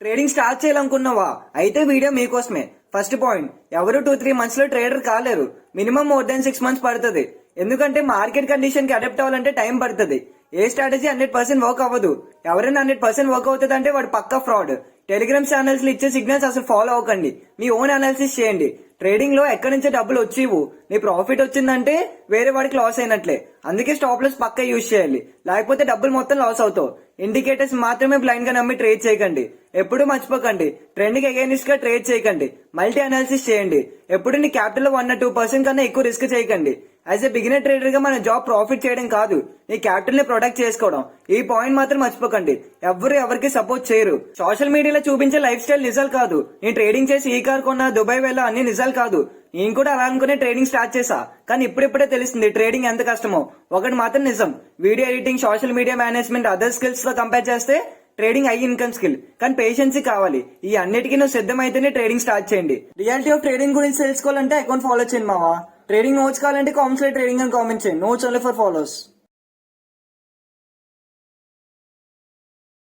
Trading start చేయాలనుకున్నావా? అయితే video మీకోసమే. First point, ఎవరు 2-3 మంత్స్ లో ట్రేడర్ కాలేరు. మినిమం మోర్ దాన్ 6 మంత్స్ పడుతుంది. ఎందుకంటే మార్కెట్ కండిషన్ కి అడాప్ట్ అవ్వాలంటే టైం పడుతుంది. ఏ స్ట్రాటజీ 100% వర్క్ అవ్వదు. ఎవరైనా 100% వర్క్ అవుతుంది అంటే వాడు పక్కా ఫ్రాడ్. టెలిగ్రామ్ ఛానల్స్ లో ఇచ్చే సిగ్నల్స్ అసలు ఫాలో అవ్వకండి. మీ ఓన్ అనాలిసిస్ చేయండి. ట్రేడింగ్ లో ఎక్కడి నుంచే డబ్బులు వచ్చేవు. నీ ప్రాఫిట్ వచ్చిందంటే వేరే వాడికి లాస్ అయినట్లే. అందుకే స్టాప్ లాస్ పక్కా యూజ్ చేయాలి, లేకపోతే డబ్బులు మొత్తం లాస్ అవుతావు. ఇండికేటర్స్ మాత్రమే బ్లైండ్ గా నమ్మి ట్రేడ్ చేయకండి. ఎప్పుడు మర్చిపోకండి, ట్రెండ్ కి అగైనిస్ట్ గా ట్రేడ్ చేయకండి. మల్టీ అనాలిసిస్ చేయండి. ఎప్పుడు నీ క్యాపిటల్ లో 1-2% కన్నా ఎక్కువ రిస్క్ చేయకండి. యాజ్ ఎ బిగినర్ ట్రేడర్ గా మన జాబ్ ప్రాఫిట్ చేయడం కాదు, నీ క్యాపిటల్ ని ప్రొటెక్ట్ చేసుకోవడం. ఈ పాయింట్ మాత్రం మర్చిపోకండి. ఎవరు ఎవరికి సపోర్ట్ చేయరు. సోషల్ మీడియాలో చూపించే లైఫ్ స్టైల్ నిజాలు కాదు. నేను ట్రేడింగ్ చేసి ఈ కార్ కొన్నా, దుబాయ్ వెళ్ళా అన్ని నిజాలు కాదు. నేను కూడా అలా అనుకునే ట్రేడింగ్ స్టార్ట్ చేసా, కానీ ఇప్పుడిప్పుడే తెలుస్తుంది ట్రేడింగ్ ఎంత కష్టమో. ఒకటి మాత్రం నిజం, video editing, social media management, other skills తో కంపేర్ చేస్తే ట్రేడింగ్ హై ఇన్కమ్ స్కిల్. కానీ పేషెన్సీ కావాలి. ఈ అన్నిటికీ నువ్వు సిద్ధమైతేనే ట్రేడింగ్ స్టార్ట్ చేయండి. రియాలిటీ ఆఫ్ ట్రేడింగ్ గురించి తెలుసుకోవాలంటే అకౌంట్ ఫాలో చేయండి మావా. ట్రేడింగ్ నోట్స్ కావాలంటే కామెంట్స్ లో ట్రేడింగ్ అని కామెంట్ చేయండి. Notes only for followers.